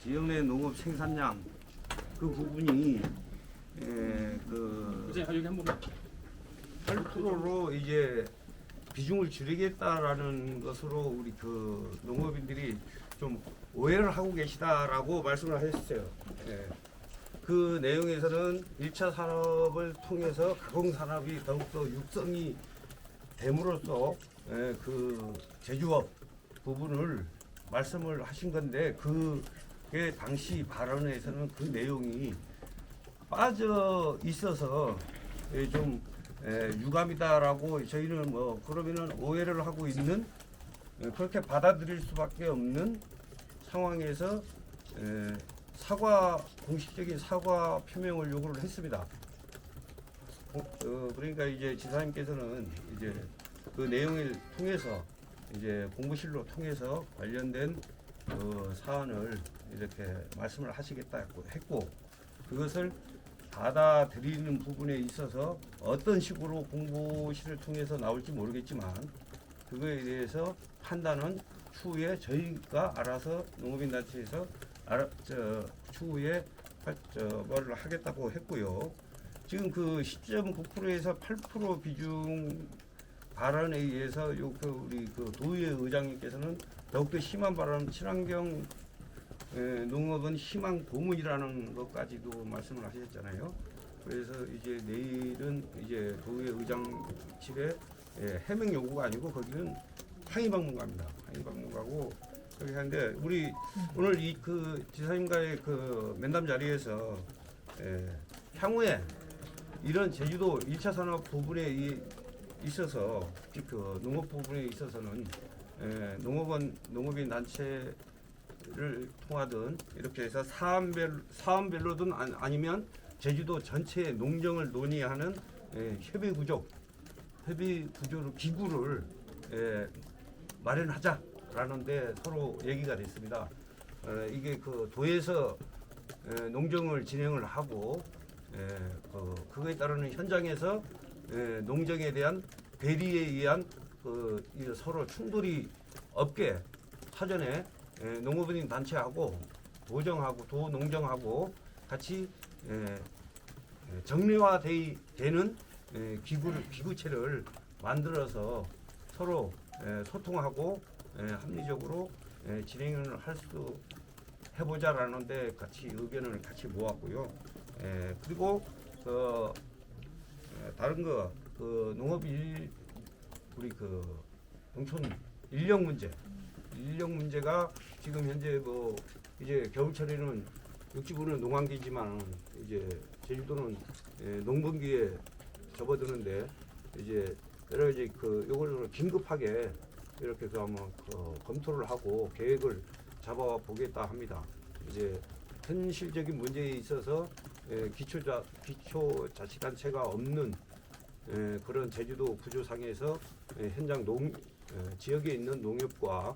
지역 내 농업 생산량 그 부분이 그 여기 한 번만. 8%로 이제 비중을 줄이겠다라는 것으로 우리 그 농업인들이 좀 오해를 하고 계시다라고 말씀을 하셨어요. 예. 그 내용에서는 1차 산업을 통해서 가공산업이 더욱더 육성이 됨으로써 그 제조업 부분을 말씀을 하신 건데 그게 당시 발언에서는 그 내용이 빠져 있어서 좀 유감이다라고 저희는 뭐 그러면은 오해를 하고 있는 그렇게 받아들일 수밖에 없는 상황에서 공식적인 사과 표명을 요구를 했습니다. 그러니까 이제 지사님께서는 이제 그 내용을 통해서 이제 공부실로 통해서 관련된 사안을 이렇게 말씀을 하시겠다고 했고 그것을 받아들이는 부분에 있어서 어떤 식으로 공부실을 통해서 나올지 모르겠지만 그거에 대해서 판단은 추후에 저희가 알아서 농업인 단체에서 추후에 뭘 하겠다고 했고요. 지금 그 10.9%에서 8% 비중 발언에 의해서 우리 그 도의회 의장님께서는 더욱더 심한 발언, 친환경 농업은 희망 고문이라는 것까지도 말씀을 하셨잖아요. 그래서 이제 내일은 이제 도의회 의장실에 해명 요구가 아니고 거기는 항의 방문가입니다. 항의 방문가고 그렇게 하는데 우리 오늘 이 그 지사님과의 그 면담 자리에서 향후에 이런 제주도 1차 산업 부분에 있어서 그 농업 부분에 있어서는 농업인 단체를 통하든 이렇게 해서 사안별로든 아니면 제주도 전체의 농정을 논의하는 협의 구조를 기구를 마련하자라는데 서로 얘기가 됐습니다. 이게 그 도에서 농정을 진행을 하고 그거에 따르는 현장에서 농정에 대한 배리에 의한 서로 충돌이 없게 사전에 농업인 단체하고 도농정하고 같이 정례화되는 기구체를 만들어서 서로 소통하고 합리적으로 진행을 할 수 해보자라는데 같이 의견을 같이 모았고요. 그리고 다른 거 우리 그 농촌 인력 문제가 지금 현재 뭐 이제 겨울철에는 육지구는 농한기지만 이제 제주도는 농번기에 접어드는데 이제 여러 가지 요걸 긴급하게 이렇게 한번 검토를 하고 계획을 잡아 보겠다 합니다. 이제 현실적인 문제에 있어서 기초자치단체가 없는 그런 제주도 구조상에서 현장 지역에 있는 농협과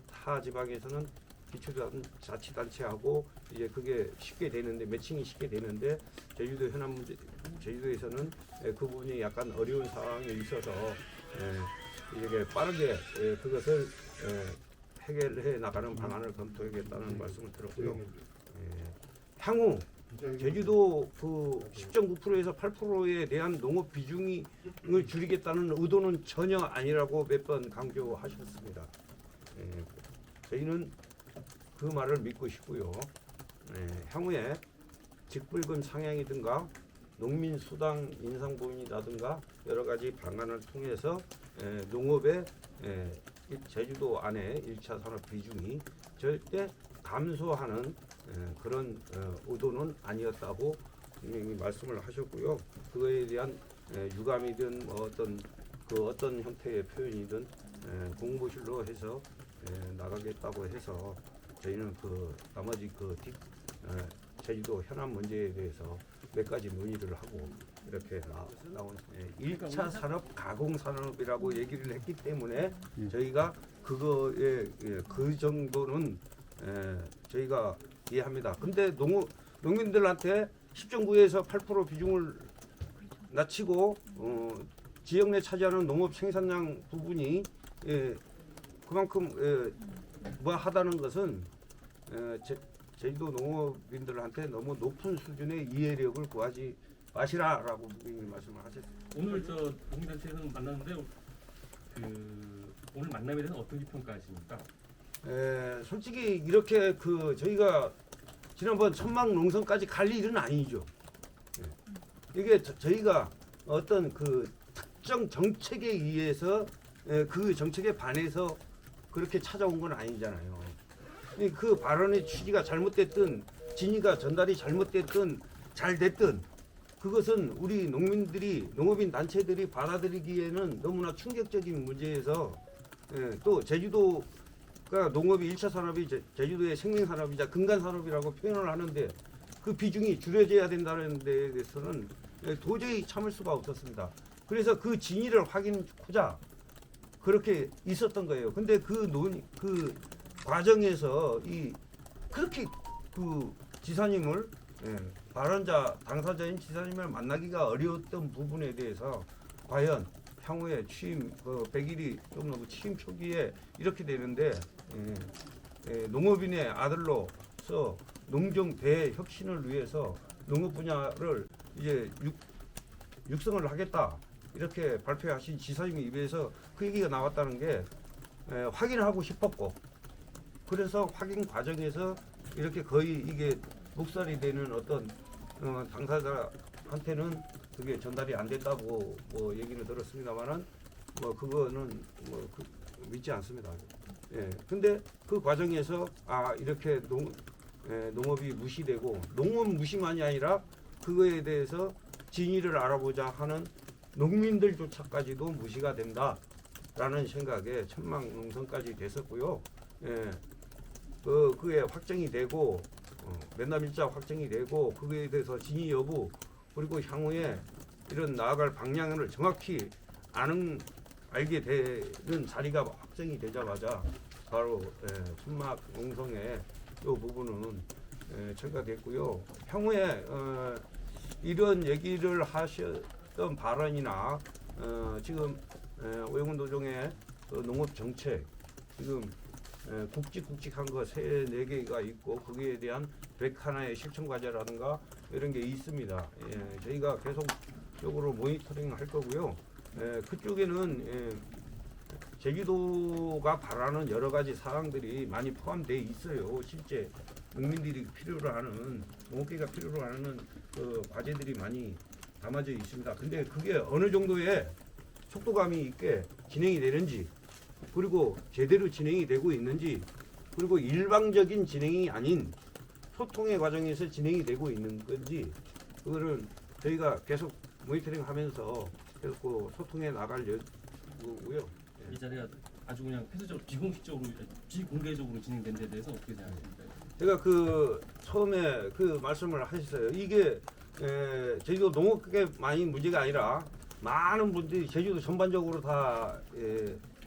타 지방에서는 기초자치단체하고 이제 그게 쉽게 되는데 매칭이 쉽게 되는데 제주도에서는 그 부분이 약간 어려운 상황에 있어서 이렇게 빠르게 그것을 해결해 나가는 방안을 검토하겠다는 말씀을 들었고요. 향후 제주도 그 10.9%에서 8%에 대한 농업 비중을 줄이겠다는 의도는 전혀 아니라고 몇 번 강조하셨습니다. 저희는 그 말을 믿고 싶고요. 향후에 직불금 상향이든가 농민 수당 인상 부분이라든가 여러 가지 방안을 통해서 농업의 제주도 안에 1차 산업 비중이 절대 감소하는 그런 의도는 아니었다고 분명히 말씀을 하셨고요. 그거에 대한 유감이든 뭐 어떤 형태의 표현이든 공보실로 해서 나가겠다고 해서 저희는 나머지 제주도 현안 문제에 대해서 몇 가지 논의를 하고 이렇게 나온 1차 산업 가공산업이라고 얘기를 했기 때문에 저희가 그거에 그 정도는 저희가 이해합니다. 근데 농민들한테 10.9에서 8% 비중을 낮추고 지역 내 차지하는 농업 생산량 부분이 그만큼 뭐 하다는 것은 제주도 농업인들한테 너무 높은 수준의 이해력을 구하지 마시라라고 말씀을 하셨습니다. 오늘 저 농민단체에서는 만났는데 오늘 만남에 대해서 어떻게 평가하십니까? 솔직히 이렇게 저희가 지난번 천막 농성까지 갈 일은 아니죠. 이게 저희가 어떤 특정 정책에 의해서 그 정책에 반해서 그렇게 찾아온 건 아니잖아요. 그 발언의 취지가 잘못됐든 진위가 전달이 잘못됐든 잘 됐든 그것은 우리 농민들이 농업인 단체들이 받아들이기에는 너무나 충격적인 문제에서 또 제주도가 농업이 1차 산업이 제주도의 생명산업이자 근간산업이라고 표현을 하는데 그 비중이 줄여져야 된다는 데에 대해서는 도저히 참을 수가 없었습니다. 그래서 그 진위를 확인하고자 그렇게 있었던 거예요. 근데 그 과정에서 그렇게 지사님을 발언자 당사자인 지사님을 만나기가 어려웠던 부분에 대해서 과연 향후에 취임 100일이 좀 넘고 취임 초기에 이렇게 되는데 농업인의 아들로서 농경 대혁신을 위해서 농업 분야를 이제 육성을 하겠다 이렇게 발표하신 지사님 입에서 그 얘기가 나왔다는 게 확인하고 싶었고 그래서 확인 과정에서 이렇게 거의 이게 묵살이 되는 어떤 당사자한테는 그게 전달이 안 됐다고 얘기를 들었습니다만은 그거는 믿지 않습니다. 근데 그 과정에서 이렇게 농업이 무시되고 농업 무시만이 아니라 그거에 대해서 진위를 알아보자 하는 농민들조차까지도 무시가 된다라는 생각에 천막 농성까지 됐었고요. 그게 확정이 되고 면담일자 확정이 되고 그거에 대해서 진위 여부 그리고 향후에 이런 나아갈 방향을 정확히 알게 되는 자리가 확정이 되자마자 바로 천막 농성의 이 부분은 첨가됐고요. 향후에 이런 얘기를 하셨던 발언이나 지금 오영훈 도정의 농업 정책 지금 굵직굵직한 거 3-4개가 있고 거기에 대한 101의 실천 과제라든가 이런 게 있습니다. 저희가 계속적으로 모니터링 할 거고요. 그쪽에는 제주도가 바라는 여러 가지 사항들이 많이 포함되어 있어요. 실제 농민들이 필요로 하는 농업계가 필요로 하는 과제들이 많이 담아져 있습니다. 근데 그게 어느 정도의 속도감이 있게 진행이 되는지 그리고 제대로 진행이 되고 있는지 그리고 일방적인 진행이 아닌 소통의 과정에서 진행이 되고 있는 건지 그거는 저희가 계속 모니터링하면서 계속 소통해 나갈 예고요. 이 자리가 아주 그냥 폐쇄적으로 비공개적으로 진행된 데 대해서 어떻게 생각하십니까? 제가 처음에 말씀을 하셨어요. 이게 제주도 농업계만이 문제가 아니라 많은 분들이 제주도 전반적으로 다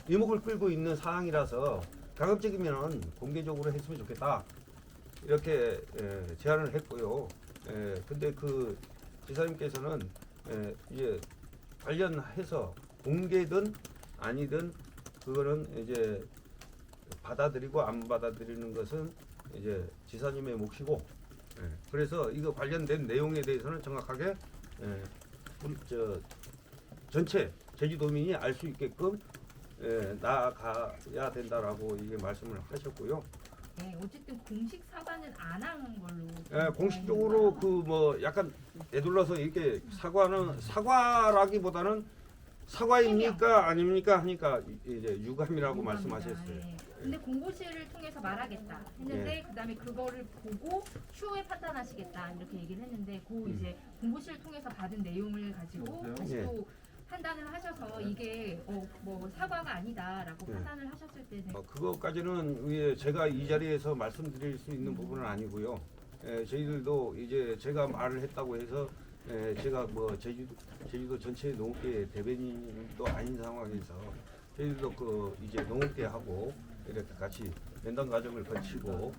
이목을 끌고 있는 사항이라서 가급적이면 공개적으로 했으면 좋겠다 이렇게 제안을 했고요. 근데 지사님께서는 이제 관련해서 공개든 아니든 그거는 이제 받아들이고 안 받아들이는 것은 이제 지사님의 몫이고 그래서 이거 관련된 내용에 대해서는 정확하게 전체 제주도민이 알 수 있게끔 나아가야 된다라고 이게 말씀을 하셨고요. 네, 어쨌든 공식 사과는 안 한 걸로. 공식적으로 약간 애둘러서 이렇게 사과라기보다는 사과입니까 아닙니까 하니까 이제 유감이라고 말씀하셨어요. 네. 근데 공보실을 통해서 말하겠다 했는데 그다음에 그거를 보고 추후에 판단하시겠다 이렇게 얘기를 했는데 이제 공보실을 통해서 받은 내용을 가지고 다시 또 판단을 하셔서 이게 사과가 아니다라고 판단을 하셨을 때는 그것까지는 제가 이 자리에서 말씀드릴 수 있는 부분은 아니고요. 저희들도 이제 제가 말을 했다고 해서 제가 제주도 전체 농업계 대변인도 아닌 상황에서 저희들도 이제 농업계하고 이렇게 같이 면담 과정을 거치고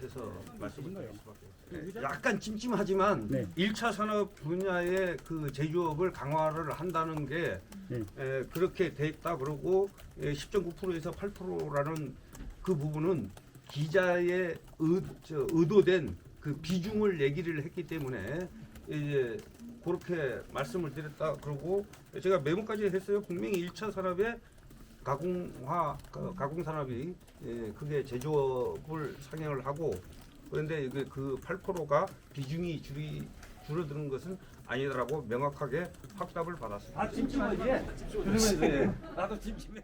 해서 말씀을 드릴 수밖에 없습니다. 약간 찜찜하지만 1차 산업 분야의 제조업을 강화를 한다는 게 그렇게 됐다 그러고 10.9%에서 8%라는 그 부분은 기자의 의도된 그 비중을 얘기를 했기 때문에 이제 그렇게 말씀을 드렸다. 그러고 제가 메모까지 했어요. 분명히 1차 산업의 가공 산업이 그게 제조업을 상향을 하고 그런데 이게 그 8%가 비중이 줄어드는 것은 아니더라고 명확하게 확답을 받았습니다. 아, 찜찜하지? 그러면 나도 찜찜해.